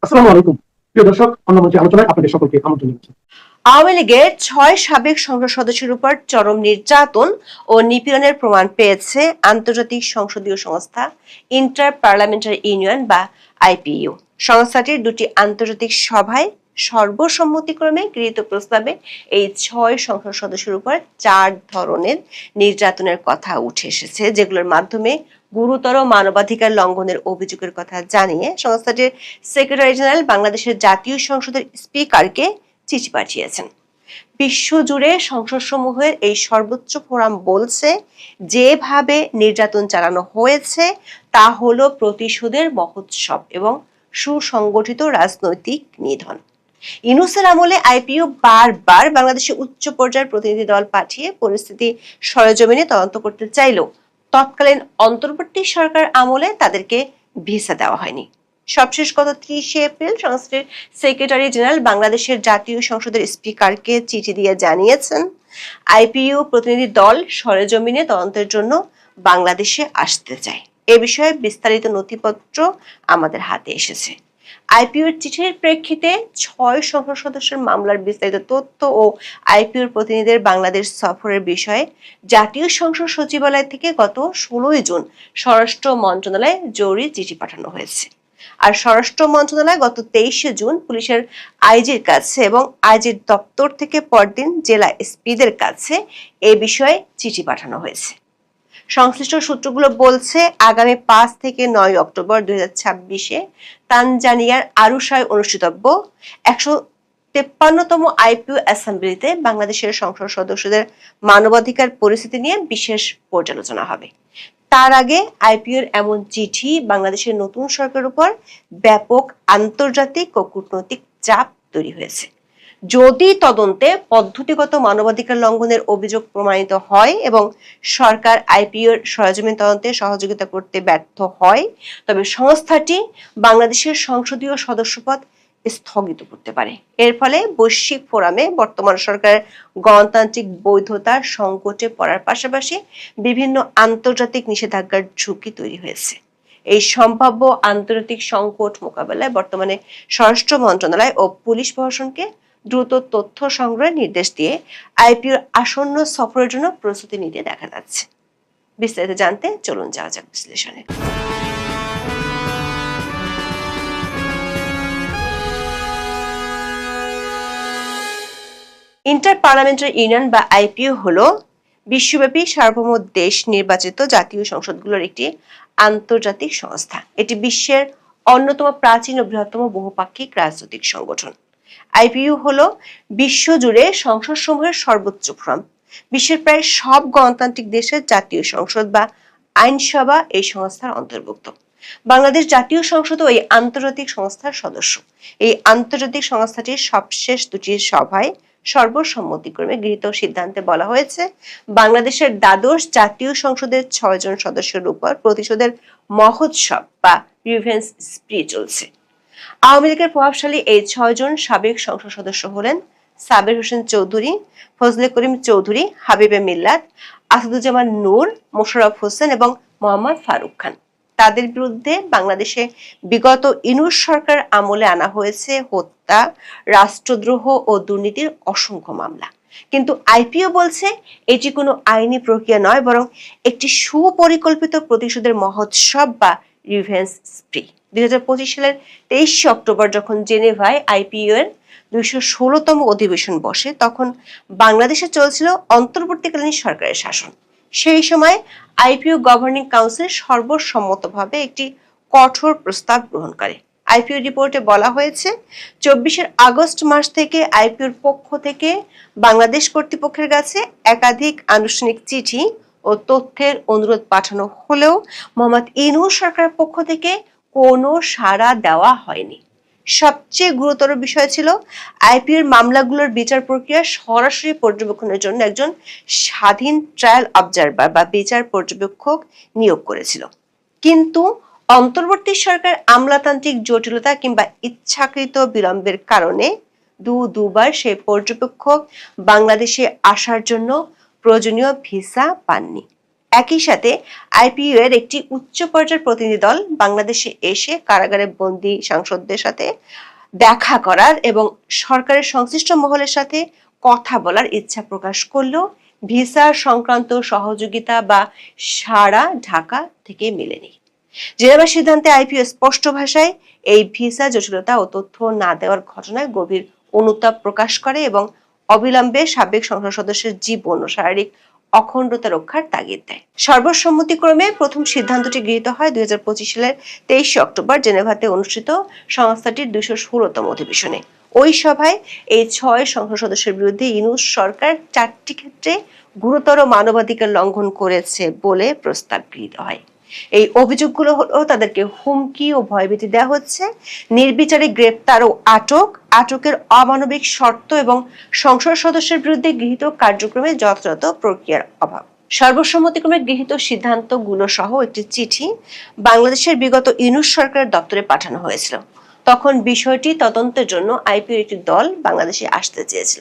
আসসালামু আলাইকুম প্রিয় দর্শক, অন্য মঞ্চে আলোচনায় আপনাদের সকলকে আমন্ত্রণ জানাচ্ছি। আওয়ামী লীগের ৬ সাবেক সংসদ সদস্যের উপর চরম নির্যাতন ও নিপীড়নের প্রমাণ পেয়েছে আন্তর্জাতিক সংসদীয় সংস্থা ইন্টার পার্লামেন্টারি ইউনিয়ন বা আইপিইউ। সংস্থাটির দুটি আন্তর্জাতিক সভায় সর্বসম্মতিক্রমে গৃহীত প্রস্তাবে এই ৬ সংসদ সদস্যের উপর ৪ ধরনের নির্যাতনের কথা উঠে এসেছে, যেগুলোর মাধ্যমে গুরুতর মানবাধিকার লঙ্ঘনের অভিযোগের কথা জানিয়ে সংস্থাটির সেক্রেটারি জেনারেল বাংলাদেশের জাতীয় সংসদের স্পিকারকে চিঠি পাঠিয়েছেন। বিশ্বজুড়ে সংসদসমূহের এই সর্বোচ্চ ফোরাম বলছে, যেভাবে নির্যাতন চালানো হয়েছে তা হলো প্রতিশোধের মহোৎসব এবং সুসংগঠিত রাজনৈতিক নিধন। ইউনূসের আমলে আইপিইউ বারবার বাংলাদেশে উচ্চ পর্যায়ের প্রতিনিধি দল পাঠিয়ে পরিস্থিতি সরেজমিনে তদন্ত করতে চাইলেও তৎকালীন অন্তর্বর্তী সরকার আমলে তাদেরকে ভিসা দেওয়া হয়নি। সবশেষ গত 30 এপ্রিল সংস্থাটির সেক্রেটারি জেনারেল বাংলাদেশের জাতীয় সংসদের স্পিকারকে চিঠি দিয়ে জানিয়েছেন, আইপিইউ প্রতিনিধি দল সরেজমিনে তদন্তের জন্য বাংলাদেশে আসতে চায়। এ বিষয়ে বিস্তারিত নথিপত্র আমাদের হাতে এসেছে। আইপিইউর চিঠির প্রেক্ষিতে ৬ সংসদ সদস্যের মামলার বিস্তারিত তথ্য ও আইপিইউর প্রতিনিধিদের বাংলাদেশ সফরের বিষয়ে জাতীয় সংসদ সচিবালয় থেকে গত 16 জুন স্বরাষ্ট্র মন্ত্রণালয়ে জরুরি চিঠি পাঠানো হয়েছে। আর স্বরাষ্ট্র মন্ত্রণালয় গত 23 জুন পুলিশের আইজির কাছে এবং আইজির দপ্তর থেকে পরদিন জেলা এসপিদের কাছে এ বিষয়ে চিঠি পাঠানো হয়েছে। সংশ্লিষ্ট সূত্রগুলো বলছে, আগামী 5 থেকে 9 অক্টোবর 2026-এ তানজানিয়ার আরুশায় অনুষ্ঠিতব্য 153তম আইপিইউ অ্যাসেম্বলিতে বাংলাদেশের সংসদ সদস্যদের মানবাধিকার পরিস্থিতি নিয়ে বিশেষ পর্যালোচনা হবে। তার আগে আইপিইউর এমন চিঠি বাংলাদেশের নতুন সরকারের উপর ব্যাপক আন্তর্জাতিক ও কূটনৈতিক চাপ তৈরি হয়েছে। যদি তদন্তে পদ্ধতিগত মানবাধিকার লঙ্ঘনের অভিযোগ প্রমাণিত হয় এবং সরকার আইপিইউর সরেজমিন তদন্তে সহযোগিতা করতে ব্যর্থ হয়, তবে সংস্থাটি বাংলাদেশের সংসদীয় সদস্যপদ স্থগিত করতে পারে। এর ফলে বৈশ্বিক ফোরামে বর্তমান সরকারের গণতান্ত্রিক বৈধতা সংকটে পড়ার পাশাপাশি বিভিন্ন আন্তর্জাতিক নিষেধাজ্ঞার ঝুঁকি তৈরি হয়েছে। এই সম্ভাব্য আন্তর্জাতিক সংকট মোকাবেলায় বর্তমানে স্বরাষ্ট্র মন্ত্রণালয় ও পুলিশ প্রশাসনকে দ্রুত তথ্য সংগ্রহের নির্দেশ দিয়ে আইপিইউর আসন্ন সফরের জন্য প্রস্তুতি নিতে দেখা যাচ্ছে। বিস্তারিত জানতে চলুন যাওয়া যাক বিশ্লেষণে। ইন্টার পার্লামেন্টারি ইউনিয়ন বা আইপিইউ হলো বিশ্বব্যাপী সার্বভৌম দেশ নির্বাচিত জাতীয় সংসদগুলোর একটি আন্তর্জাতিক সংস্থা। এটি বিশ্বের অন্যতম প্রাচীন ও বৃহত্তম বহুপাক্ষিক রাজনৈতিক সংগঠন। আইপিইউ হলো বিশ্বজুড়ে সংসদসমূহের সর্বোচ্চ ফোরাম। বিশ্বের প্রায় সব গণতান্ত্রিক দেশের জাতীয় সংসদ বা আইনসভা এই সংস্থার অন্তর্ভুক্ত। বাংলাদেশ জাতীয় সংসদও এই আন্তর্জাতিক সংস্থার সদস্য। এই আন্তর্জাতিক সংস্থাটির সবশেষ দুটি সভায় সর্বসম্মতিক্রমে গৃহীত সিদ্ধান্তে বলা হয়েছে, বাংলাদেশের দ্বাদশ জাতীয় সংসদের 6 জন সদস্যের উপর প্রতিশোধের মহোৎসব বা রিভেঞ্জ স্প্রি চলছে। আওয়ামী লীগের প্রভাবশালী এই 6 জন সাবেক সংসদ সদস্য হলেন সাবের হোসেন চৌধুরী, ফজলে করিম চৌধুরী, হাবিবে মিল্লাত, আসাদুজ্জামান নূর, মোশাররফ হোসেন এবং মোহাম্মদ ফারুক খান। তাদের বিরুদ্ধে বাংলাদেশে বিগত ইউনূস সরকার আমলে আনা হয়েছে হত্যা, রাষ্ট্রদ্রোহ ও দুর্নীতির অসংখ্য মামলা। কিন্তু আইপিইউ বলছে এটি কোনো আইনি প্রক্রিয়া নয়, বরং একটি সুপরিকল্পিত প্রতিশোধের মহোৎসব বা রিভেঞ্জ স্প্রি। 2025 সালের 23 অক্টোবর যখন জেনেভায় আইপিইউ এর 216তম অধিবেশন বসে, তখন বাংলাদেশে চলছিল অন্তর্বর্তীকালীন সরকারের শাসন। সেই সময় আইপিইউ গভর্নিং কাউন্সিল সর্বসম্মতভাবে একটি কঠোর প্রস্তাব গ্রহণ করে। আইপিইউ রিপোর্টে বলা হয়েছে, 24 আগস্ট মাস থেকে আইপিইউর পক্ষ থেকে বাংলাদেশ কর্তৃপক্ষের কাছে একাধিক আনুষ্ঠানিক চিঠি ও তথ্যের অনুরোধ পাঠানো হলেও মোহাম্মদ ইউনূস সরকারের পক্ষ থেকে কোনো সাড়া দেওয়া হয়নি। সবচেয়ে গুরুতর বিষয় ছিল, আইপিইউর মামলাগুলোর বিচার প্রক্রিয়া সরাসরি পর্যবেক্ষণের জন্য একজন স্বাধীন ট্রায়াল অবজারভার বা বিচার পর্যবেক্ষক নিয়োগ করেছিল। কিন্তু অন্তর্বর্তী সরকার আমলাতান্ত্রিক জটিলতা কিংবা ইচ্ছাকৃত বিলম্বের কারণে দুবার সেই পর্যবেক্ষক বাংলাদেশে আসার জন্য প্রয়োজনীয় ভিসা পাননি। একই সাথে আইপিইউ এর একটি উচ্চ পর্যায়ের প্রতিনিধি দল বাংলাদেশে এসে কারাগারে বন্দী সাংসদদের সাথে দেখা করার এবং সরকারের সংশ্লিষ্ট মহলের সাথে কথা বলার ইচ্ছা প্রকাশ করলেও ভিসা সংক্রান্ত সহযোগিতা বা সাড়া ঢাকা থেকে মেলেনি। জেনেভা সিদ্ধান্তে আইপিইউ স্পষ্ট ভাষায় এই ভিসা জটিলতা ও তথ্য না দেওয়ার ঘটনায় গভীর অনুতাপ প্রকাশ করে এবং অবিলম্বে সাবেক সংসদ সদস্যের জীবন ও শারীরিক অখণ্ডতা রক্ষার তাগিদ দেয়। সর্বসম্মতিক্রমে প্রথম সিদ্ধান্তটি গৃহীত হয় 2025 সালের 23 অক্টোবর জেনেভাতে অনুষ্ঠিত সংস্থাটির 216তম অধিবেশনে। ওই সভায় এই 6 সংসদ সদস্যের বিরুদ্ধে ইউনূস সরকার 4টি ক্ষেত্রে গুরুতর মানবাধিকার লঙ্ঘন করেছে বলে প্রস্তাব গৃহীত হয়। এই অভিযোগগুলো হলো তাদেরকে হুমকি ও ভয়ভীতি দেওয়া হচ্ছে, নির্বিচারে গ্রেপ্তার ও আটকের অমানবিক শর্ত এবং সংসদ সদস্যের বিরুদ্ধে গৃহীত কার্যক্রমে যথাযথ প্রক্রিয়ার অভাব। সর্বসম্মতিক্রমে গৃহীত সিদ্ধান্তগুলো সহ একটি চিঠি বাংলাদেশের বিগত ইউনূস সরকারের দপ্তরে পাঠানো হয়েছিল। তখন বিষয়টি তদন্তের জন্য আইপিইউ একটি দল বাংলাদেশে আসতে চেয়েছিল।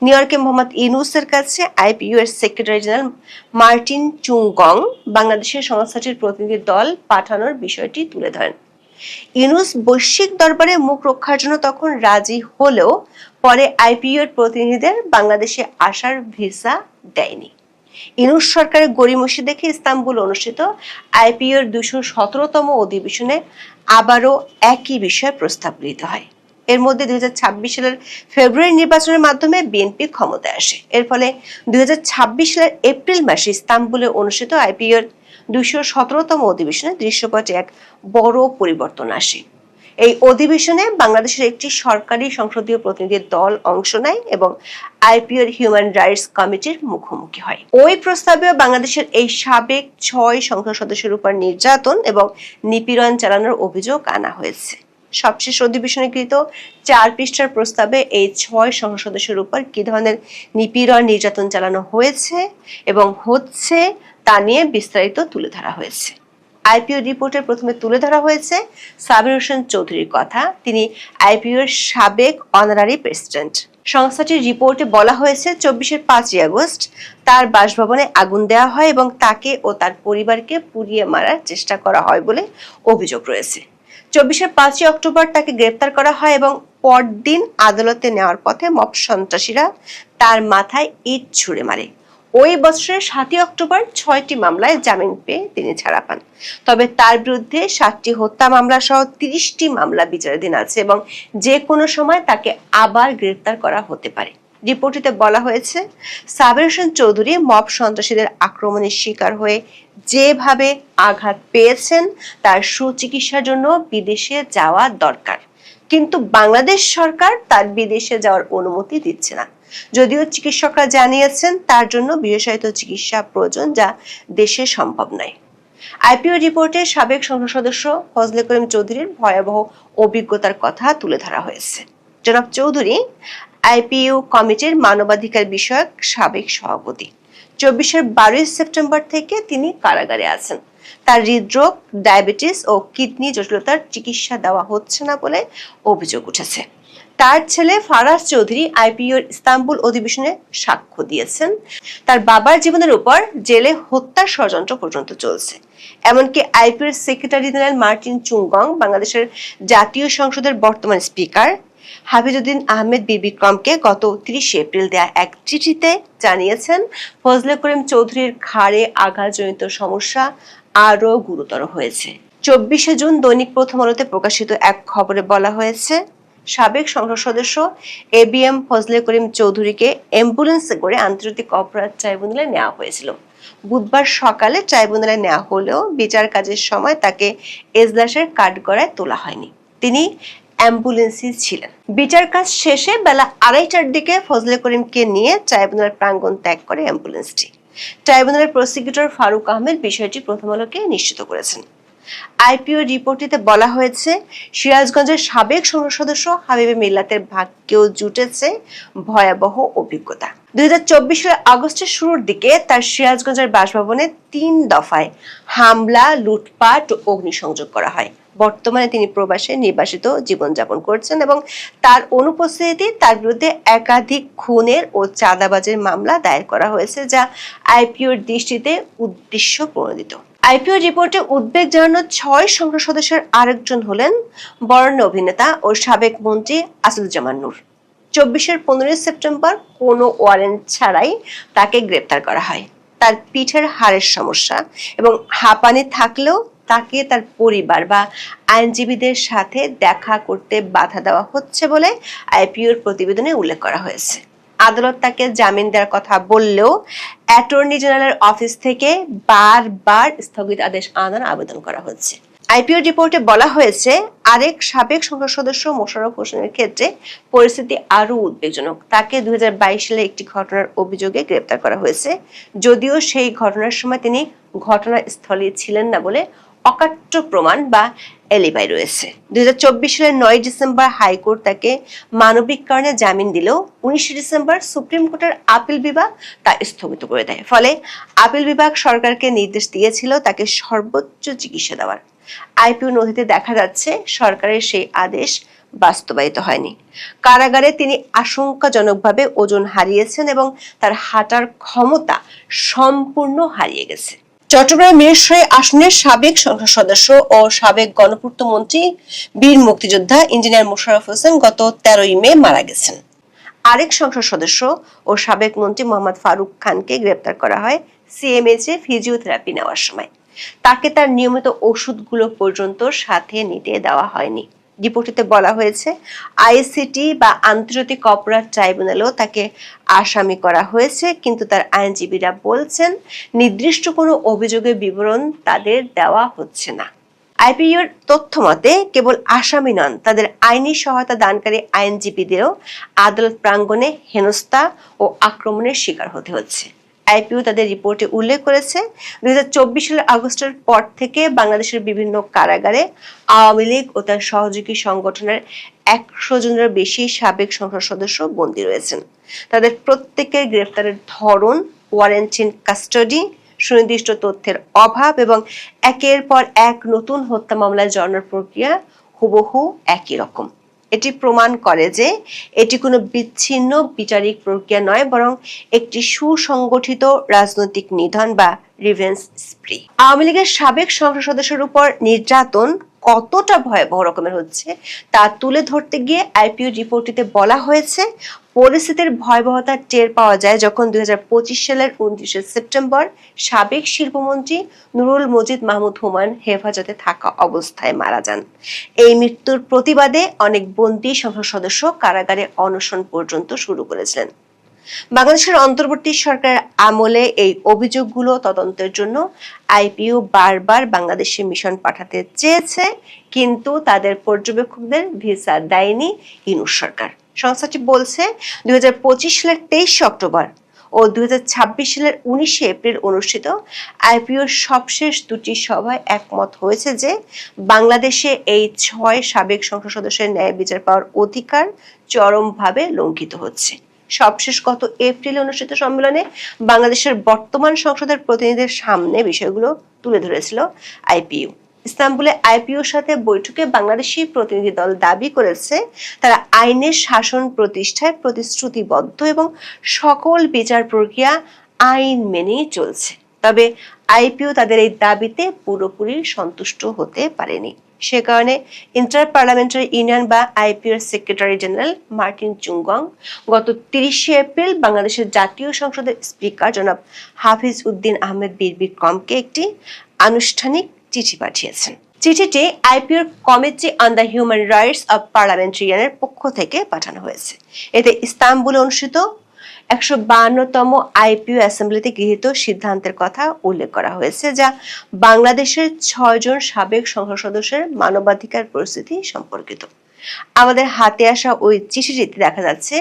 নিউ ইয়র্কে মোহাম্মদ ইউনূসের কাছে আইপিইউ এর সেক্রেটারি জেনারেল মার্টিন চুংগং বাংলাদেশের সংস্থাটির প্রতিনিধি দল পাঠানোর বিষয়টি তুলে ধরেন। ইউনূস বৈশ্বিক দরবারে মুখ রক্ষার জন্য তখন রাজি হলেও পরে আইপিইউ এর প্রতিনিধিদের বাংলাদেশে আসার ভিসা দেয়নি। ইউনূস সরকারের গড়িমসি দেখে ইস্তাম্বুল অনুষ্ঠিত আইপিইউ এর 217তম অধিবেশনে আবারও একই বিষয়ে প্রস্তাব গৃহীত হয়। এর মধ্যে 2026 সালের ফেব্রুয়ারি নির্বাচনের মাধ্যমে বিএনপি ক্ষমতায় আসে। এর ফলে 2026 সালের এপ্রিল মাসে ইস্তাম্বুলে অনুষ্ঠিত আইপিইউ এর 217তম অধিবেশনে দৃশ্যপটে এক বড় পরিবর্তন আসে। এই অধিবেশনে বাংলাদেশের একটি সরকারি সংসদীয় প্রতিনিধি দল অংশ নেয় এবং আইপিইউ এর হিউম্যান রাইটস কমিটির মুখোমুখি হয়। ওই প্রস্তাবে বাংলাদেশের এই সাবেক 6 সংসদ সদস্যের উপর নির্যাতন এবং নিপীড়ন চালানোর অভিযোগ আনা হয়েছে। সবশেষ অধিবেশনে গৃহীত 4 পৃষ্ঠার প্রস্তাবে এই 6 সংসদ সদস্যের উপর কি ধরনের নিপীড়ন নির্যাতন চালানো হয়েছে এবং হচ্ছে তা নিয়ে বিস্তারিত তুলে ধরা হয়েছে। আইপিইউ রিপোর্টে প্রথমে তুলে ধরা হয়েছে সাবির হোসেন চৌধুরীর কথা। তিনি আইপিইউ এর সাবেক অনারারি প্রেসিডেন্ট। সংস্থাটির রিপোর্টে বলা হয়েছে 24 5 আগস্ট তার বাসভবনে আগুন দেওয়া হয় এবং তাকে ও তার পরিবারকে পুড়িয়ে মারার চেষ্টা করা হয় বলে অভিযোগ রয়েছে। 24 5 অক্টোবর তাকে গ্রেপ্তার করা হয় এবং পরদিন আদালতে নেওয়ার পথে মব সন্ত্রাসীরা তার মাথায় ইট ছুঁড়ে মারে। ওই বছরের 7 অক্টোবর 6টি মামলায় জামিন পেয়ে তিনি ছাড়া পান। তবে তার বিরুদ্ধে 7টি হত্যা মামলা সহ 30টি মামলা বিচারাধীন আছে এবং যে কোনো সময় তাকে আবার গ্রেফতার করা হতে পারে। রিপোর্টটিতে বলা হয়েছে সাবির হোসেন চৌধুরী মব সন্ত্রাসীদের আক্রমণের শিকার হয়ে যেভাবে আঘাত পেয়েছেন তার সুচিকিৎসার জন্য বিদেশে যাওয়া দরকার, কিন্তু বাংলাদেশ সরকার তার বিদেশে যাওয়ার অনুমতি দিচ্ছে না। যদিও চিকিৎসকরা জানিয়েছেন তার জন্য বিশেষায়িত চিকিৎসা প্রয়োজন, যা দেশে সম্ভব নয়। আইপিইউ রিপোর্টে সাবেক সংসদ সদস্য ফজলে করিম চৌধুরীর ভয়াবহ অভিজ্ঞতার কথা তুলে ধরা হয়েছে। জনাব চৌধুরী আইপিইউ কমিটির মানবাধিকার বিষয়ক সাবেক সভাপতি। 12 সেপ্টেম্বর থেকে তিনি কারাগারে আছেন। তার হৃদরোগ, ডায়াবেটিস ও কিডনি জটিলতার চিকিৎসা দেওয়া হচ্ছে না বলে অভিযোগ উঠেছে। তার ছেলে ফারাজ চৌধুরী আইপিইউ এর ইস্তাম্বুল অধিবেশনে সাক্ষ্য দিয়েছেন। তার বাবার জীবনের উপর জেলে হত্যার ষড়যন্ত্র পর্যন্ত চলছে। এমনকি আইপিইউ এর সেক্রেটারি জেনারেল মার্টিন চুংগং বাংলাদেশের জাতীয় সংসদের বর্তমান স্পিকার হাফিজউদ্দিন আহমেদ বীর বিক্রমকে গত 30 এপ্রিল দেয়া এক চিঠিতে জানিয়েছেন ফজলে করিম চৌধুরীর ঘাড়ে আঘাতজনিত সমস্যা আরো গুরুতর হয়েছে। 24 জুন দৈনিক প্রথম আলোতে প্রকাশিত এক খবরে বলা হয়েছে সাবেক সংসদ সদস্য এবিএম ফজলে করিম চৌধুরীকে অ্যাম্বুলেন্সে করে আন্তর্জাতিক অপরাধ ট্রাইব্যুনালে নেওয়া হয়েছিল। বুধবার সকালে ট্রাইব্যুনালে নেওয়া হলেও বিচার কাজের সময় তাকে এজলাসের কাঠগড়ায় তোলা হয়নি। তিনি অ্যাম্বুলেন্সে ছিলেন। বিচার কাজ শেষে বেলা 2:30টার দিকে ফজলে করিমকে নিয়ে ট্রাইব্যুনাল প্রাঙ্গণ ত্যাগ করে অ্যাম্বুলেন্সটি। ট্রাইব্যুনালের প্রসিকিউটর ফারুক আহমেদ বিষয়টি প্রথম আলোকে নিশ্চিত করেছেন। আইপিও রিপোর্টটিতে বলা হয়েছে, সিরাজগঞ্জের সাবেক সংসদ সদস্য হাবিবে মিল্লাতের ভাগ্যেও জুটেছে ভয়াবহ অভিজ্ঞতা। 2024 সালের আগস্টের শুরুর দিকে তার সিরাজগঞ্জের বাসভবনে 3 দফায় হামলা, লুটপাট ও অগ্নিসংযোগ করা হয়। বর্তমানে তিনি প্রবাসে নির্বাসিত জীবনযাপন করছেন এবং তার অনুপস্থিতিতে তার বিরুদ্ধে একাধিক খুনের ও চাঁদাবাজির মামলা দায়ের করা হয়েছে, যা আইপিওর দৃষ্টিতে উদ্দেশ্য প্রণোদিত। আইপিও রিপোর্টে উদ্বেগ জানানো 6 সংসদ সদস্যের আরেকজন হলেন বরেণ্য অভিনেতা ও সাবেক মন্ত্রী আসাদুজ্জামান নূর। 24-এর 15 সেপ্টেম্বর কোনো ওয়ারেন্ট ছাড়াই তাকে গ্রেপ্তার করা হয়। তার পিঠের হাড়ের সমস্যা এবং হাঁপানি থাকলেও তাকে তার পরিবার বা আইনজীবীদের সাথে দেখা করতে বাধা দেওয়া হচ্ছে বলে আইপিওর প্রতিবেদনে উল্লেখ করা হয়েছে। আদালত তাকে জামিন দেওয়ার কথা বললেও অ্যাটর্নি জেনারেলের অফিস থেকে বারবার স্থগিত আদেশ আনার আবেদন করা হচ্ছে। আইপিও রিপোর্টে বলা হয়েছে, আরেক সাবেক সংসদ সদস্য মোশাররফ হোসেনের ক্ষেত্রে পরিস্থিতি আরো উদ্বেগজনক। তাকে 2022 সালে একটি ঘটনার অভিযোগে গ্রেপ্তার করা হয়েছে, যদিও সেই ঘটনার সময় তিনি ঘটনাস্থলে ছিলেন না বলে অকাট্য প্রমাণ বা এলিবাই রয়েছে। 2024 সালের 9 ডিসেম্বর হাইকোর্ট তাকে মানবিক কারণে জামিন দিলেও 19 ডিসেম্বর সুপ্রিম কোর্টের আপিল বিভাগ তা স্থগিত করে দেয়। ফলে আপিল বিভাগ সরকারকে নির্দেশ দিয়েছিল তাকে সর্বোচ্চ চিকিৎসা দেওয়ার। আইপিও নথিতে দেখা যাচ্ছে সরকারের সেই আদেশ বাস্তবায়িত হয়নি। কারাগারে তিনি আশঙ্কাজনকভাবে ওজন হারিয়েছেন এবং তার হাঁটার ক্ষমতা সম্পূর্ণ হারিয়ে গেছে। চট্টগ্রাম মিরসরাই আসনের সাবেক সংসদ সদস্য ও সাবেক গণপূর্ত মন্ত্রী বীর মুক্তিযোদ্ধা ইঞ্জিনিয়ার মোশাররফ হোসেন গত 13 মে মারা গেছেন। আরেক সংসদ সদস্য ও সাবেক মন্ত্রী মোহাম্মদ ফারুক খানকে গ্রেপ্তার করা হয় সিএমএইচ এ ফিজিওথেরাপি নেওয়ার সময়। তাকে তার নিয়মিত ওষুধগুলো পর্যন্ত সাথে নিতে দেওয়া হয়নি। রিপোর্টে বলা হয়েছে, আইসিটি বা আন্তর্জাতিক অপরাধ ট্রাইব্যুনালেও তাকে আসামি করা হয়েছে, কিন্তু তার আইনজীবীরা বলছেন নির্দিষ্ট কোনো অভিযোগের বিবরণ তাদের দেওয়া হচ্ছে না। আইপিওর তথ্য মতে কেবল আসামি নন, তাদের আইনি সহায়তা দানকারী আইনজীবীদেরও আদালত প্রাঙ্গণে হেনস্থা ও আক্রমণের শিকার হতে হচ্ছে। আইপিও তাদের রিপোর্টে উল্লেখ করেছে, 2024 সালের আগস্টের পর থেকে বাংলাদেশের বিভিন্ন কারাগারে আওয়ামী লীগ ও তার সহযোগী সংগঠনের 100 জনের বেশি সাবেক সংসদ সদস্য বন্দী রয়েছেন। তাদের প্রত্যেকের গ্রেফতারের ধরন, ওয়ারেন্ট ইন কাস্টাডি, সুনির্দিষ্ট তথ্যের অভাব এবং একের পর এক নতুন হত্যা মামলায় জড়ানোর প্রক্রিয়া হুবহু একই রকম। এটি প্রমাণ করে যে এটি কোনো বিচ্ছিন্ন বিচারিক প্রক্রিয়া নয়, বরং একটি সুসংগঠিত রাজনৈতিক নিধন বা রিভেঞ্জ স্প্রি। আওয়ামী লীগের সাবেক সংসদ সদস্যের উপর নির্যাতন কতটা ভয়াবহ রকমের হচ্ছে তা তুলে ধরতে গিয়ে আইপিও রিপোর্টটিতে বলা হয়েছে, পরিস্থিতির ভয়াবহতা টের পাওয়া যায় যখন 2025 সালের 29 সেপ্টেম্বর সাবেক শিল্পমন্ত্রী নুরুল মজিদ মাহমুদ হুমায়ুন হেফাজতে থাকা অবস্থায় মারা যান। এই মৃত্যুর প্রতিবাদে অনেক বন্দী সংসদ সদস্য কারাগারে অনশন পর্যন্ত শুরু করেছিলেন। বাংলাদেশের অন্তর্বর্তী সরকারের আমলে এই অভিযোগগুলো তদন্তের জন্য আইপিও বারবার বাংলাদেশে মিশন পাঠাতে চেয়েছে, কিন্তু তাদের পর্যবেক্ষকদের ভিসা দেয়নি ইউনূস সরকার। সংস্থাটি বলছে, 2025 সালের 23 অক্টোবর ও 2026 সালের 19 এপ্রিল অনুষ্ঠিত আইপিওর সবশেষ দুটি সভায় একমত হয়েছে যে বাংলাদেশে এই 6 সাবেক সংসদ সদস্যের ন্যায় বিচার পাওয়ার অধিকার চরমভাবে লঙ্ঘিত হচ্ছে। সবশেষ গত এপ্রিলে অনুষ্ঠিত সম্মেলনে বাংলাদেশের বর্তমান সংসদের প্রতিনিধিদের সামনে বিষয়গুলো তুলে ধরেছিল আইপিইউ। ইস্তাম্বুলে আইপিওর সাথে বৈঠকে বাংলাদেশি প্রতিনিধি দল দাবি করেছে তারা আইনের শাসন প্রতিষ্ঠায় প্রতিশ্রুতিবদ্ধ এবং সকল বিচার প্রক্রিয়া আইন মেনেই চলছে। তবে আইপিও তাদের এই দাবিতে পুরোপুরি সন্তুষ্ট হতে পারেনি। সে কারণে ইন্টার পার্লামেন্টারি ইউনিয়ন বা আইপিওর সেক্রেটারি জেনারেল মার্টিন চুংগং গত 30 এপ্রিল বাংলাদেশের জাতীয় সংসদের স্পিকার জনাব হাফিজ উদ্দিন আহমেদ বীর বিক্রমকে একটি আনুষ্ঠানিক চিঠি পাঠিয়েছেন। চিঠিটি আইপিওর committee on the human rights of পার্লামেন্টারিয়ানের পক্ষ থেকে পাঠানো হয়েছে। এতে ইস্তাম্বুলে অনুষ্ঠিত 152তম আইপিও অ্যাসেম্বলিতে গৃহীত সিদ্ধান্তের কথা উল্লেখ করা হয়েছে, যা বাংলাদেশের 6 জন সাবেক সংসদ সদস্যের মানবাধিকার পরিস্থিতি সম্পর্কিত। আমাদের হাতে আসা ওই চিঠিটিতে দেখা যাচ্ছে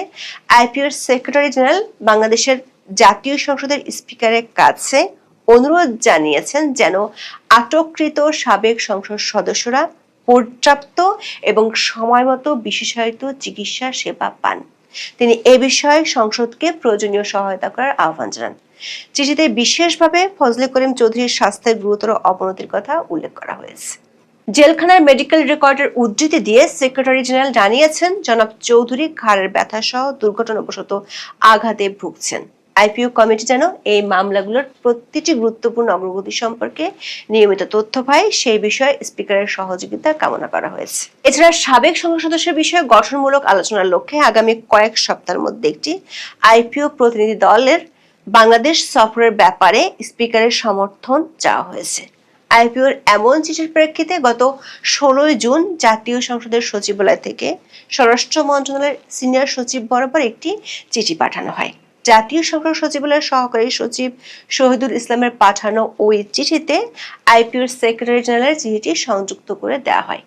আইপিওর সেক্রেটারি জেনারেল বাংলাদেশের জাতীয় সংসদের স্পিকারের কাছে অনুরোধ জানিয়েছেন যেন আটককৃত সাবেক সংসদ সদস্যরা পর্যাপ্ত এবং সময়মতো বিশেষায়িত চিকিৎসা সেবা পান। তিনি এ বিষয়ে সংসদকে প্রয়োজনীয় সহায়তা করার আহ্বান জানান। চিঠিতে বিশেষভাবে ফজলে করিম চৌধুরীর স্বাস্থ্যের গুরুতর অবনতির কথা উল্লেখ করা হয়েছে। জেলখানার মেডিকেল রেকর্ডের উদ্ধৃতি দিয়ে সেক্রেটারি জেনারেল জানিয়েছেন, জনাব চৌধুরী ঘাড়ের ব্যথা সহ দুর্ঘটনাবশত আঘাতে ভুগছেন। আইপিও কমিটি যেন এই মামলাগুলোর প্রতিটি গুরুত্বপূর্ণ অগ্রগতি সম্পর্কে নিয়মিত তথ্য পায় সেই বিষয়ে স্পিকারের সহযোগিতা কামনা করা হয়েছে। এছাড়া সাবেক সংসদ সদস্যের বিষয়ে গঠনমূলক আলোচনার লক্ষ্যে আগামী কয়েক সপ্তাহের মধ্যে একটি আইপিও প্রতিনিধি দলের বাংলাদেশ সফরের ব্যাপারে স্পিকারের সমর্থন চাওয়া হয়েছে। আইপিওর এমন চিঠির প্রেক্ষিতে গত 16 জুন জাতীয় সংসদের সচিবালয় থেকে স্বরাষ্ট্র মন্ত্রণালয়ের সিনিয়র সচিব বরাবর একটি চিঠি পাঠানো হয়। জাতীয় সংসদ সচিবালয়ের সহকারী সচিব শহীদুল ইসলামের পাঠানো ওই চিঠিতে আইপিওর সেক্রেটারি জেনারেলের চিঠিটি সংযুক্ত করে দেওয়া হয়।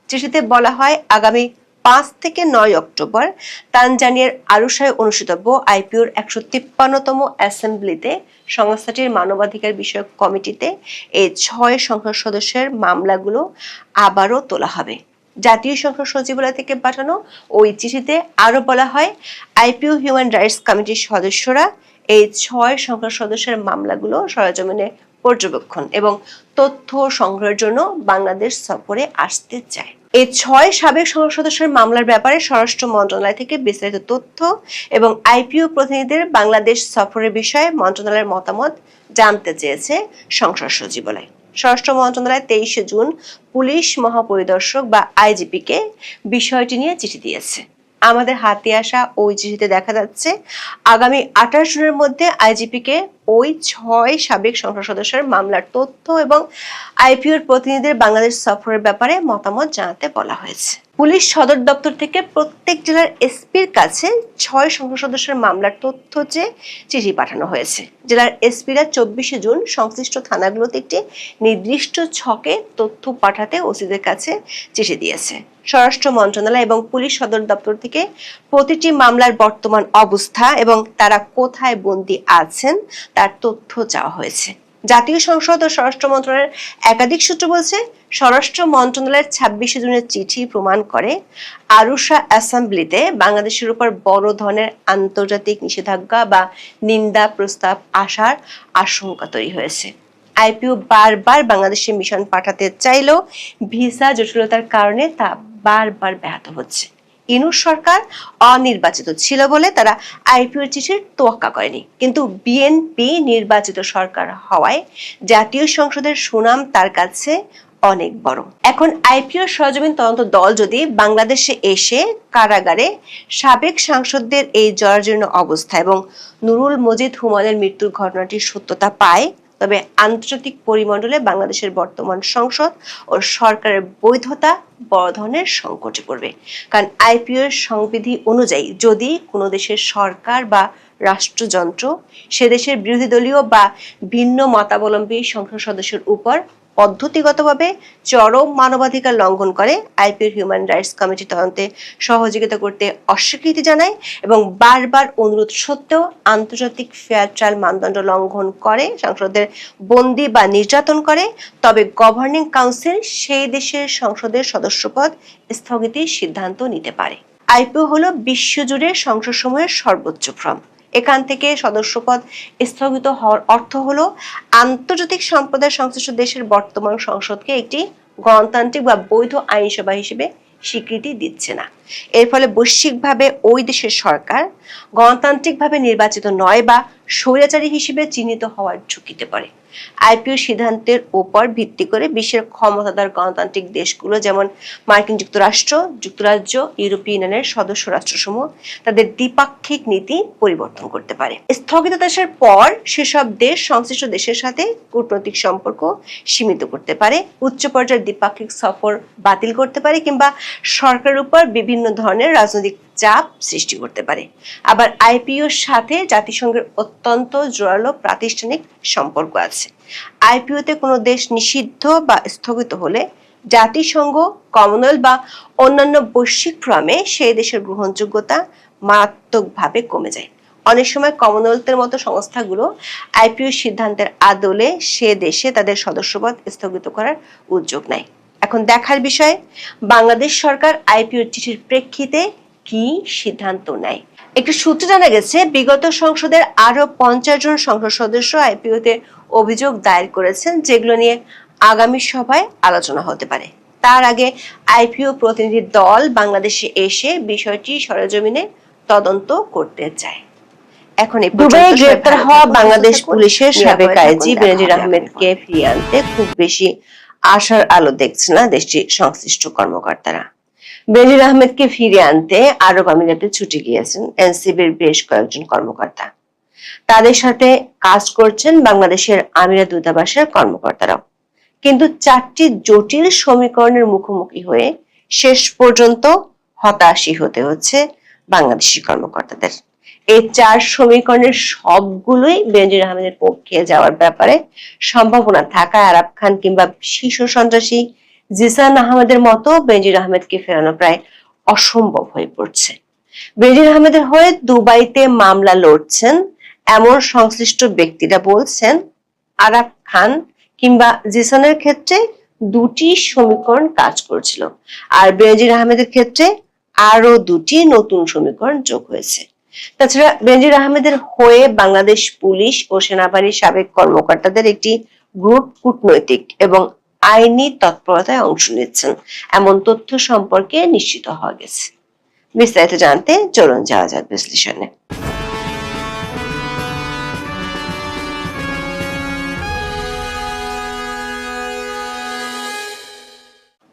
চিঠিতে বলা হয়, আগামী 5 থেকে 9 অক্টোবর তানজানিয়ার আরুসায় অনুষ্ঠিতব্য আইপিওর 153তম অ্যাসেম্বলিতে সংস্থাটির মানবাধিকার বিষয়ক কমিটিতে এই 6 সংসদ সদস্যের মামলাগুলো আবারও তোলা হবে। জাতীয় সংসদ সচিবালয় থেকে পাঠানো ওই চিঠিতে আরো বলা হয়, আইপিও হিউম্যান রাইটস কমিটির সদস্যরা এই 6 সংসদ সদস্যের মামলাগুলো সরেজমিনে পর্যবেক্ষণ এবং তথ্য সংগ্রহের জন্য বাংলাদেশ সফরে আসতে চায়। এই 6 সাবেক সংসদ সদস্যের মামলার ব্যাপারে স্বরাষ্ট্র মন্ত্রণালয় থেকে বিস্তারিত তথ্য এবং আইপিও প্রতিনিধিদের বাংলাদেশ সফরের বিষয়ে মন্ত্রণালয়ের মতামত জানতে চেয়েছে সংসদ সচিবালয়। স্বরাষ্ট্র মন্ত্রণালয় 23 জুন পুলিশ মহাপরিদর্শক বা আইজিপিকে বিষয়টি নিয়ে চিঠি দিয়েছে। আমাদের হাতে আসা ওই চিঠিতে দেখা যাচ্ছে, আগামী 28 জুনের মধ্যে আইজিপিকে ওই 6 সাবেক সংসদ সদস্যের মামলার তথ্য এবং আইপিওর প্রতিনিধিদের বাংলাদেশ সফরের ব্যাপারে মতামত জানাতে বলা হয়েছে। পুলিশ সদর দপ্তর থেকে প্রত্যেক জেলার এসপির কাছে 6 সংসদ সদস্যের মামলার তথ্য চেয়ে চিঠি পাঠানো হয়েছে। জেলার এসপিরা 24 জুন সংশ্লিষ্ট থানাগুলোতে একটি নির্দিষ্ট ছকে তথ্য পাঠাতে ওসিদের কাছে চিঠি দিয়েছে। স্বরাষ্ট্র মন্ত্রণালয় এবং পুলিশ সদর দপ্তর থেকে প্রতিটি মামলার বর্তমান অবস্থা এবং তারা কোথায় বন্দী আছেন তার তথ্য চাওয়া হয়েছে। জাতীয় সংসদ ও স্বরাষ্ট্র মন্ত্রণালয়ের একাধিক সূত্র বলছে, স্বরাষ্ট্র মন্ত্রণালয়ের 26 জুনের চিঠি প্রমাণ করে আরুসা অ্যাসেম্বলিতে বাংলাদেশের উপর বড় ধরনের আন্তর্জাতিক নিষেধাজ্ঞা বা নিন্দা প্রস্তাব আসার আশঙ্কা তৈরি হয়েছে। আইপিও বারবার বাংলাদেশে মিশন পাঠাতে চাইলেও ভিসা জটিলতার কারণে তা বারবার ব্যাহত হচ্ছে। ইউনূস সরকার অনির্বাচিত ছিল বলে তারা আইপিও চিঠির তোয়াক্কা করেনি, কিন্তু বিএনপি নির্বাচিত সরকার হওয়ায় জাতীয় সংসদের সুনাম তার কাছে অনেক বড়। এখন আইপিও সরজমিন তদন্ত দল যদি বাংলাদেশে এসে কারাগারে সাবেক সাংসদদের এই জরাজীর্ণ অবস্থা এবং নুরুল মজিদ হুমায়ুনের মৃত্যুর ঘটনাটির সত্যতা পায়, তবে আন্তর্জাতিক পরিমণ্ডলে বাংলাদেশের বর্তমান সংসদ ও সরকারের বৈধতা বড় ধরনের সংকটে পড়বে। কারণ আইপিও সংবিধি অনুযায়ী যদি কোনো দেশের সরকার বা রাষ্ট্রযন্ত্র সে দেশের বিরোধী দলীয় বা ভিন্ন মতাবলম্বী সংসদ সদস্যের উপর পদ্ধতিগতভাবে চরম মানবাধিকার লঙ্ঘন করে, আইপিওর হিউম্যান রাইটস কমিটি তদন্তে সহযোগিতা করতে অস্বীকৃতি জানায় এবং বারবার অনুরোধ সত্ত্বেও আন্তর্জাতিক ফেয়ার ট্রায়াল মানদণ্ড লঙ্ঘন করে সংসদের বন্দী বা নির্যাতন করে, তবে গভর্নিং কাউন্সিল সেই দেশের সংসদের সদস্যপদ স্থগিতের সিদ্ধান্ত নিতে পারে। আইপিও হলো বিশ্বজুড়ে সংসদসমূহের সর্বোচ্চ ফর্ম। এখান থেকে সদস্যপদ স্থগিত হওয়ার অর্থ হলো আন্তর্জাতিক সম্প্রদায় সংশ্লিষ্ট দেশের বর্তমান সংসদকে একটি গণতান্ত্রিক বা বৈধ আইনসভা হিসেবে স্বীকৃতি দিচ্ছে না। এর ফলে বৈশ্বিকভাবে ওই দেশের সরকার গণতান্ত্রিকভাবে নির্বাচিত নয় বা স্বৈরাচারী হিসেবে চিহ্নিত হওয়ার ঝুঁকিতে পড়ে। আইপিও সিদ্ধান্তের উপর ভিত্তি করে বিশ্বের ক্ষমতাধর গণতান্ত্রিক দেশগুলো যেমন মার্কিন যুক্তরাষ্ট্র, যুক্তরাজ্য, ইউরোপীয় ইউনিয়নের সদস্য রাষ্ট্রসমূহ তাদের দ্বিপাক্ষিক নীতি পরিবর্তন করতে পারে। স্থগিতাদেশের পর সেসব দেশ সংশ্লিষ্ট দেশের সাথে কূটনৈতিক সম্পর্ক সীমিত করতে পারে, উচ্চ পর্যায়ের দ্বিপাক্ষিক সফর বাতিল করতে পারে কিংবা সরকারের উপর বিভিন্ন ধরনের রাজনৈতিক চাপ সৃষ্টি করতে পারে। আবার আইপিওর সাথে জাতিসংঘের অত্যন্ত জোরালো প্রাতিষ্ঠানিক সম্পর্ক আছে। আইপিওতে কোনো দেশ নিষিদ্ধ বা স্থগিত হলে জাতিসংঘ, কমনওয়েলথ বা অন্যান্য বৈশ্বিক ফোরামে সেই দেশের গ্রহণযোগ্যতা মারাত্মকভাবে কমে যায়। অনেক সময় কমনওয়েলথের মতো সংস্থাগুলো আইপিও সিদ্ধান্তের আদলে সে দেশে তাদের সদস্যপদ স্থগিত করার উদ্যোগ নেয়। এখন দেখার বিষয় বাংলাদেশ সরকার আইপিও চিঠির প্রেক্ষিতে কি সিদ্ধান্ত নেয়। একটি সূত্রে জানা গেছে, বিগত সংসদের আরো 50 জন সংসদ সদস্য আইপিওতে অভিযোগ দায়ের করেছেন, যেগুলো নিয়ে আগামী সভায় আলোচনা হতে পারে। তার আগে আইপিও প্রতিনিধি দল বাংলাদেশে এসে বিষয়টি সরেজমিনে তদন্ত করতে চায়। এখন দুবাইয়ে গ্রেপ্তার হওয়া বাংলাদেশ পুলিশের সাবেক আইজি বেনজির আহমেদকে ফিরিয়ে আনতে খুব বেশি আশার আলো দেখছে না দেশটির সংশ্লিষ্ট কর্মকর্তারা। বেনজির আহমেদকে ফিরিয়ে আনতে আরব আমিরাতে ছুটে গিয়েছেন এনসিবির বেশ কয়েকজন কর্মকর্তা। তাদের সাথে কাজ করছেন বাংলাদেশের আমিরাত দূতাবাসের কর্মকর্তারাও। কিন্তু 4টি জটিল সমীকরণের মুখোমুখি হয়ে শেষ পর্যন্ত হতাশই হতে হচ্ছে বাংলাদেশি কর্মকর্তাদের। এই 4 সমীকরণের সবগুলোই বেনজির আহমেদের পক্ষে যাওয়ার ব্যাপারে সম্ভাবনা থাকায় আরাব খান কিংবা শীর্ষ সন্ত্রাসী জিসান আহমেদের মতো বেনজির আহমেদকে ফেরানো প্রায় অসম্ভব হয়ে পড়ছে। বেনজির আহমেদের হয়ে দুবাইতে মামলা লড়ছেন এমন সংশ্লিষ্ট ব্যক্তিরা বলছেন, আরাব খান কিংবা জিসানের ক্ষেত্রে 2টি সমীকরণ কাজ করছিল, আর বেনজির আহমেদের ক্ষেত্রে আরো 2টি নতুন সমীকরণ যোগ হয়েছে। তাছাড়া বেনজির আহমেদের হয়ে বাংলাদেশ পুলিশ ও সেনাবাহিনীর সাবেক কর্মকর্তাদের একটি গ্রুপ কূটনৈতিক এবং আইনি তৎপরতায় অংশ নিচ্ছেন এমন তথ্য সম্পর্কে নিশ্চিত হওয়া গেছে। বিস্তারিত জানতে চলুন যাওয়া যাক বিশ্লেষণে।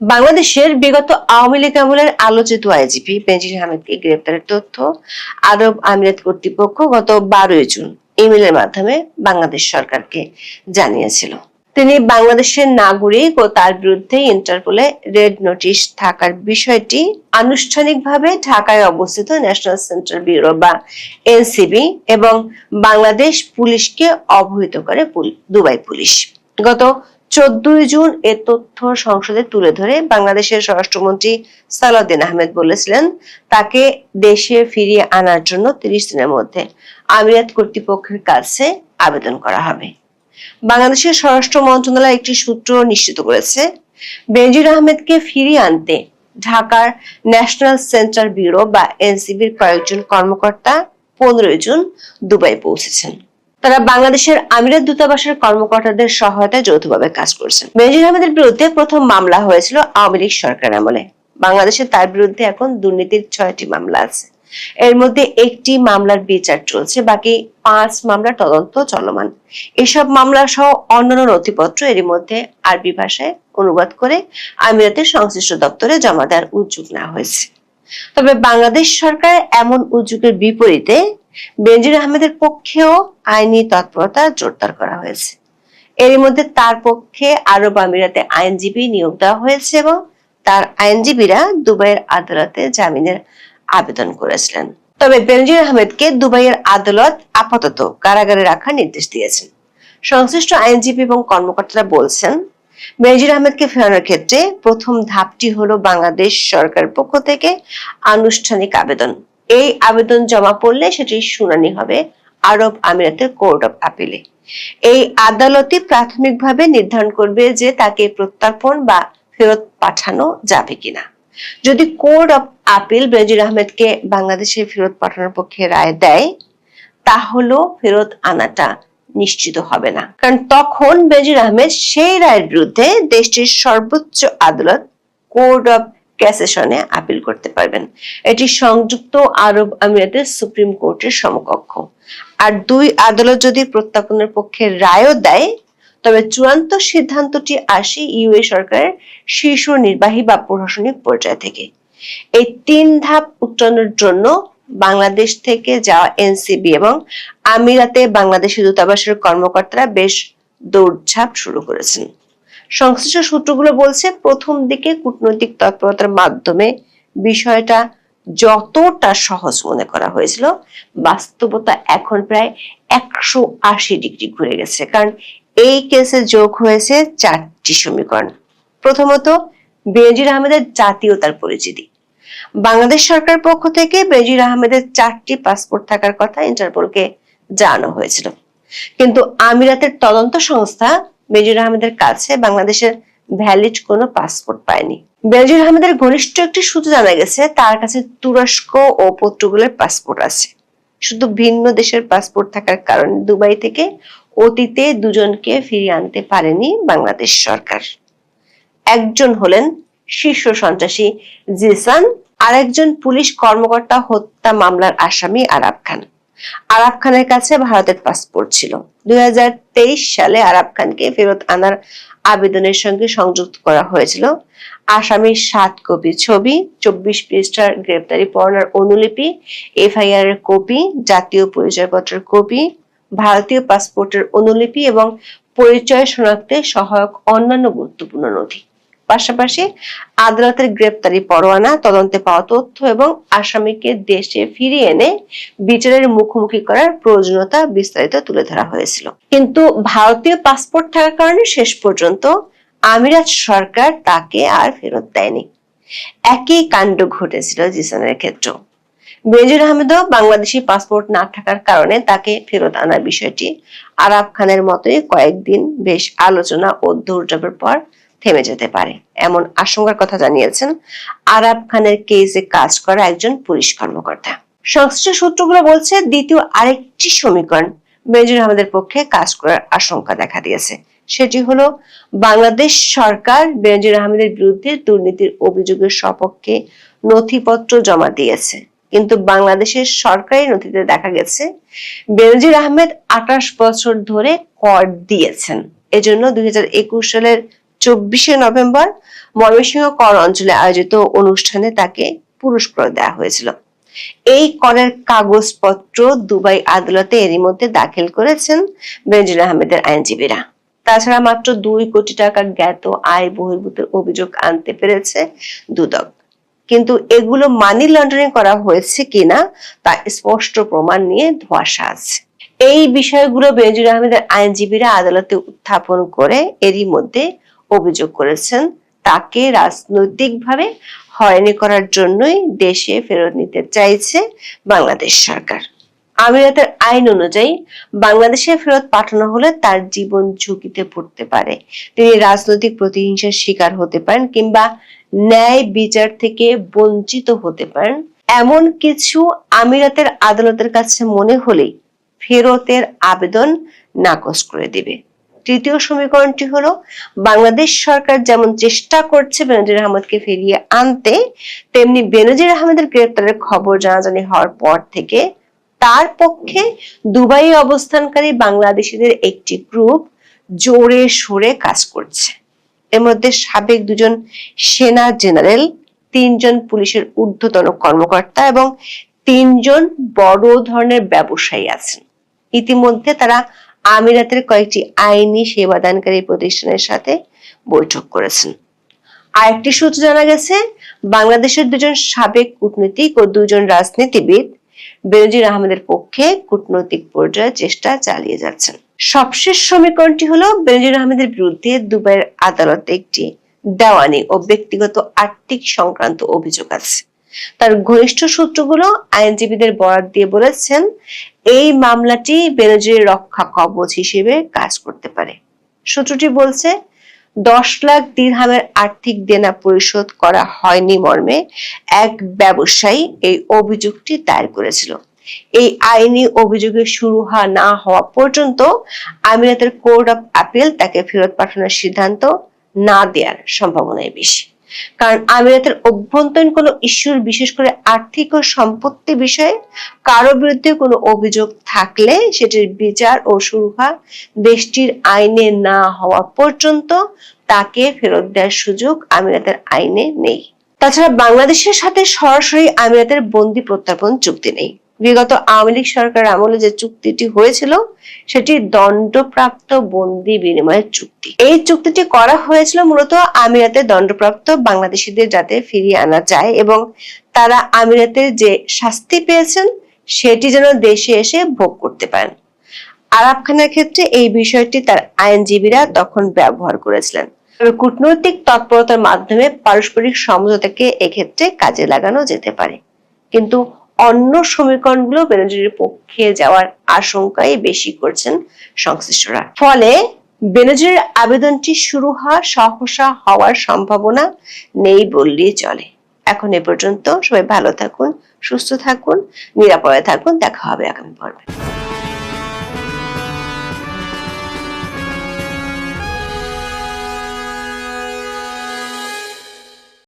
বাংলাদেশের বিগত আওয়ামী লীগ আমলের আলোচিত আইজিপি বেনজির আহমেদকে গ্রেপ্তারের তথ্য আরব আমিরাত কর্তৃপক্ষ গত 12 জুন ইমেইলের মাধ্যমে বাংলাদেশ সরকারকে জানিয়েছিল। তিনি বাংলাদেশের নাগরিক ও তার বিরুদ্ধে ইন্টারপোলে রেড নোটিশ থাকার বিষয়টি আনুষ্ঠানিকভাবে ঢাকায় অবস্থিত ন্যাশনাল সেন্ট্রাল ব্যুরো বা এনসিবি এবং বাংলাদেশ পুলিশকে অবহিত করে দুবাই পুলিশ। গত 14 জুন এ তথ্য সংসদে তুলে ধরে বাংলাদেশের স্বরাষ্ট্রমন্ত্রী সালাউদ্দিন আহমেদ বলেছিলেন, তাকে দেশে ফিরিয়ে আনার জন্য 30 দিনের মধ্যে আমিরাত কর্তৃপক্ষের কাছে আবেদন করা হবে। বাংলাদেশের স্বরাষ্ট্র মন্ত্রণালয় একটি সূত্র নিশ্চিত করেছে, বেনজির আহমেদকে ফিরিয়ে আনতে ঢাকার ন্যাশনাল সেন্ট্রাল ব্যুরো বা এনসিবির কয়েকজন কর্মকর্তা 15 জুন দুবাই পৌঁছেছেন। তারা বাংলাদেশের আমিরাত দূতাবাসের কর্মকর্তাদের সহায়তায় যৌথভাবে কাজ করছেন। বেনজির আহমেদের বিরুদ্ধে প্রথম মামলা হয়েছিল আওয়ামী লীগ সরকার আমলে। বাংলাদেশে তার বিরুদ্ধে এখন দুর্নীতির 6টি মামলা আছে। এর মধ্যে একটি মামলার বিচার চলছে, বাকি 5 মামলার তদন্ত চলমান। এসব মামলা সহ অন্যান্য নথিপত্র এরই মধ্যে আরবি ভাষায় অনুবাদ করে আমিরাতের সংশ্লিষ্ট দপ্তরে জমা দেওয়ার উদ্যোগ নেওয়া হয়েছে। তবে বাংলাদেশ সরকার এমন উদ্যোগের বিপরীতে বেনজির আহমেদের পক্ষেও আইনি তৎপরতা জোরদার করা হয়েছে। এরই মধ্যে তার পক্ষে আরব আমিরাতে আইনজীবী নিয়োগ দেওয়া হয়েছে এবং তার আইনজীবীরা দুবাইয়ের আদালতে জামিনের আবেদন করেছিলেন। তবে বেনজির আহমেদকে দুবাইয়ের আদালত আপাতত কারাগারে রাখার নির্দেশ দিয়েছেন। সংশ্লিষ্ট আইনজীবী এবং কর্মকর্তারা বলছেন, বেনজির আহমেদকে ফেরানোর ক্ষেত্রে প্রথম ধাপটি হলো বাংলাদেশ সরকারের পক্ষ থেকে আনুষ্ঠানিক আবেদন। এই আবেদন জমা পড়লে সেটির শুনানি হবে আরব আমিরাতের কোর্ট অফ আপিলে। এই আদালতই প্রাথমিকভাবে নির্ধারণ করবে যে তাকে প্রত্যর্পণ বা ফেরত পাঠানো যাবে কিনা। যদি কোর্ট অফ আপিল বেনজির আহমেদকে বাংলাদেশে ফেরত পাঠানোর পক্ষে রায় দেয়, তাহলেও ফেরত আনাটা নিশ্চিত হবে না, কারণ তখন বেনজির আহমেদ সেই রায়ের বিরুদ্ধে দেশটির সর্বোচ্চ আদালত কোর্ট অফ ক্যাসেশনে আপিল করতে পারবেন। এটি সংযুক্ত আরব আমিরাতের সুপ্রিম কোর্টের সমকক্ষ। আর 2 আদালত যদি প্রত্যর্পণের পক্ষে রায়ও দেয়, তবে চূড়ান্ত সিদ্ধান্তটি আসে ইউএই সরকারের শীর্ষ নির্বাহী বা প্রশাসনিক পর্যায় থেকে। এই 3 ধাপ উত্তরণের জন্য বাংলাদেশ থেকে যাওয়া এনসিবি এবং আমিরাতে বাংলাদেশের দূতাবাসের কর্মকর্তারা বেশ দৌড়ঝাঁপ শুরু করেছেন। সংশ্লিষ্ট সূত্রগুলো বলছে, প্রথম দিকে কূটনৈতিক তৎপরতার মাধ্যমে বিষয়টা যতটা সহজ মনে করা হয়েছিল, বাস্তবতা এখন প্রায় 180 ডিগ্রি ঘুরে গেছে। কারণ এই কেসে যোগ হয়েছে 4টি সমীকরণ। প্রথমত, বেনজির আহমেদের জাতীয়তার পরিচিতি। বাংলাদেশ সরকার পক্ষ থেকে বেনজির আহমেদের 4টি পাসপোর্ট থাকার কথা ইন্টারপোলকে জানানো হয়েছিল, কিন্তু আমিরাতের তদন্ত সংস্থা বেনজির আহমেদের কাছে বাংলাদেশের ভ্যালিড কোনো পাসপোর্ট পায়নি। বেনজির আহমেদের ঘনিষ্ঠ একটি সূত্র জানা গেছে তার কাছে তুরস্ক ও পর্তুগালের পাসপোর্ট আছে। শুধু ভিন্ন দেশের পাসপোর্ট থাকার কারণে দুবাই থেকে অতীতে দুজনকে ফিরিয়ে আনতে পারেনি বাংলাদেশ সরকার। একজন হলেন শীর্ষ সন্ত্রাসী জিসান, আরেকজন পুলিশ কর্মকর্তা হত্যা মামলার আসামি আরাব খান। আরাব খানের কাছে ভারতের পাসপোর্ট ছিল। 2023 সালে আরাব খানকে ফেরত আনার আবেদনের সঙ্গে সংযুক্ত করা হয়েছিল আসামির 7 কপি ছবি, 24 পৃষ্ঠার গ্রেপ্তারি পরোয়ানার অনুলিপি, এফআইআর এর কপি, জাতীয় পরিচয়পত্রের কপি, ভারতীয় পাসপোর্টের অনুলিপি এবং পরিচয় শনাক্তে সহায়ক অন্যান্য গুরুত্বপূর্ণ নথি। পাশাপাশি আদালতের গ্রেপ্তারি পরোয়ানা, তদন্তে পাওয়া তথ্য এবং আসামিকে দেশে ফিরিয়ে এনে বিচারের মুখোমুখি করার প্রয়োজনীয়তা বিস্তারিত তুলে ধরা হয়েছিল। কিন্তু ভারতীয় পাসপোর্ট থাকার কারণে শেষ পর্যন্ত আমিরাত সরকার তাকে আর ফেরত দেয়নি। একই কাণ্ড ঘটেছিল জিসানের ক্ষেত্রেও। বেনজির আহমেদও বাংলাদেশি পাসপোর্ট না থাকার কারণে তাকে ফেরত আনার বিষয়টি আরাব খানের মতোই কয়েকদিন বেশ আলোচনা ও দৌড়ঝাঁপের পর থেমে যেতে পারে, এমন আশঙ্কার কথা জানিয়েছেন আরাব খানের কেসে কাজ করা একজন পুলিশ কর্মকর্তা। সংশ্লিষ্ট সূত্রগুলো বলছে দ্বিতীয় আরেকটি সমীকরণ বেনজির আহমেদের পক্ষে কাজ করার আশঙ্কা দেখা দিয়েছে। সেটি হলো বাংলাদেশ সরকার বেনজির আহমেদের বিরুদ্ধে দুর্নীতির অভিযোগের সপক্ষে নথিপত্র জমা দিয়েছে, কিন্তু বাংলাদেশের সরকারি নথিতে দেখা গেছে বেনজির আহমেদ 28 বছর ধরে কর দিয়েছেন। এজন্য 2021 সালের 24শে নভেম্বর ময়মনসিংহ কর অঞ্চলে আয়োজিত অনুষ্ঠানে তাকে পুরস্কার দেওয়া হয়েছিল। এই করের কাগজপত্র দুবাই আদালতে এরই মধ্যে দাখিল করেছেন বেনজির আহমেদের আইনজীবীরা। তাছাড়া মাত্র 2 কোটি টাকা জ্ঞাত আয় বহির্ভূতের অভিযোগ আনতে পেরেছে দুদক, কিন্তু এগুলো মানি লন্ডারিং করা হয়েছে কিনা তা স্পষ্ট প্রমাণ নিয়ে ধোঁয়াশা আছে। এই বিষয়গুলো বেনজির আহমেদের আইনজীবীরা আদালতে উত্থাপন করে এরই মধ্যে অভিযোগ করেছেন তাকে রাজনৈতিকভাবে হয়রানি করার জন্যই দেশে ফেরত নিতে চাইছে বাংলাদেশ সরকার। আমিরাতের আইন অনুযায়ী বাংলাদেশে ফেরত পাঠানো হলে তার জীবন ঝুঁকিতে পড়তে পারে, তিনি রাজনৈতিক প্রতিহিংসার শিকার হতে পারেন কিংবা ন্যায় বিচার থেকে বঞ্চিত হতে পারেন। এমন কিছু আমিরাতের আদালতের কাছে মনে হলেই ফেরতের আবেদন নাকচ করে দিবে। তৃতীয় সমীকরণটি হলো বাংলাদেশ সরকার যেমন চেষ্টা করছে বেনজির আহমেদকে ফিরিয়ে আনতে, তেমনি বেনজির আহমেদের গ্রেপ্তারের খবর জানাজানি হওয়ার পর থেকে তার পক্ষে দুবাইয়ে অবস্থানকারী বাংলাদেশিদের একটি গ্রুপ জোরে সোরে কাজ করছে। এর মধ্যে সাবেক 2জন সেনা জেনারেল, 3 জন পুলিশের ঊর্ধ্বতন কর্মকর্তা এবং 3 জন বড় ধরনের ব্যবসায়ী আছেন। ইতিমধ্যে তারা আমিরাতের কয়েকটি আইনি সেবাদানকারী প্রতিষ্ঠানের সাথে বৈঠক করেছেন। আরেকটি সূত্র জানা গেছে বাংলাদেশের 2 জন সাবেক কূটনীতিক ও 2 জন রাজনীতিবিদ বেনজির আহমেদের পক্ষে কূটনৈতিক পর্যায়ে চেষ্টা চালিয়ে যাচ্ছেন। সবশেষ সমীকরণটি হলো বেনজির আহমেদের বিরুদ্ধে দুবাইয়ের আদালতে একটি দেওয়ানি ও ব্যক্তিগত আর্থিক সংক্রান্ত অভিযোগ আছে। তার ঘনিষ্ঠ সূত্রগুলো আইনজীবীদের বরাত দিয়ে বলেছেন এই মামলাটি বেনজিরের রক্ষা কবচ হিসেবে কাজ করতে পারে। সূত্রটি বলছে 10 লাখ দিরহামের আর্থিক দেনা পরিশোধ করা হয়নি মর্মে এক ব্যবসায়ী এই অভিযোগটি দায়ের করেছিল। এই আইনি অভিযোগের শুরু না হওয়া পর্যন্ত আমিরাতের কোর্ট অফ আপিল তাকে ফেরত পাঠানোর সিদ্ধান্ত না দেওয়ার সম্ভাবনাই বেশি, কারণ আমিরাতের অভ্যন্তরীণ কোনো ইস্যুর, বিশেষ করে আর্থিক ও সম্পত্তি বিষয়ে কারো বিরুদ্ধে কোনো অভিযোগ থাকলে সেটির বিচার ও সুরাহা দেশটির আইনে না হওয়া পর্যন্ত তাকে ফেরত দেওয়ার সুযোগ আমিরাতের আইনে নেই। তাছাড়া বাংলাদেশের সাথে সরাসরি আমিরাতের বন্দি প্রত্যার্পণ চুক্তি নেই। বিগত আওয়ামী লীগ সরকার আমলে যে চুক্তিটি হয়েছিল সেটি দণ্ডপ্রাপ্ত বন্দি বিনিময়ের চুক্তি। এই চুক্তিটি করা হয়েছিল মূলত আমিরাতে দণ্ডপ্রাপ্ত বাংলাদেশিদের যাতে ফিরিয়ে আনা যায় এবং তারা আমিরাতের যে শাস্তি পেয়েছেন সেটি যেন দেশে এসে ভোগ করতে পারেন। আরাব খানের ক্ষেত্রে এই বিষয়টি তার আইনজীবীরা তখন ব্যবহার করেছিলেন। তবে কূটনৈতিক তৎপরতার মাধ্যমে পারস্পরিক সমঝোতাকে এক্ষেত্রে কাজে লাগানো যেতে পারে, কিন্তু অন্য সমীকরণগুলো বেনজিরের পক্ষে যাওয়ার আশঙ্কাই বেশি করছেন সংশ্লিষ্টরা। ফলে বেনজিরের আবেদনটি শুরু সহসা হওয়ার সম্ভাবনা নেই বললেই চলে। এখন এ পর্যন্ত। সবাই ভালো থাকুন, সুস্থ থাকুন, নিরাপদে থাকুন। দেখা হবে আগামী পর্বে।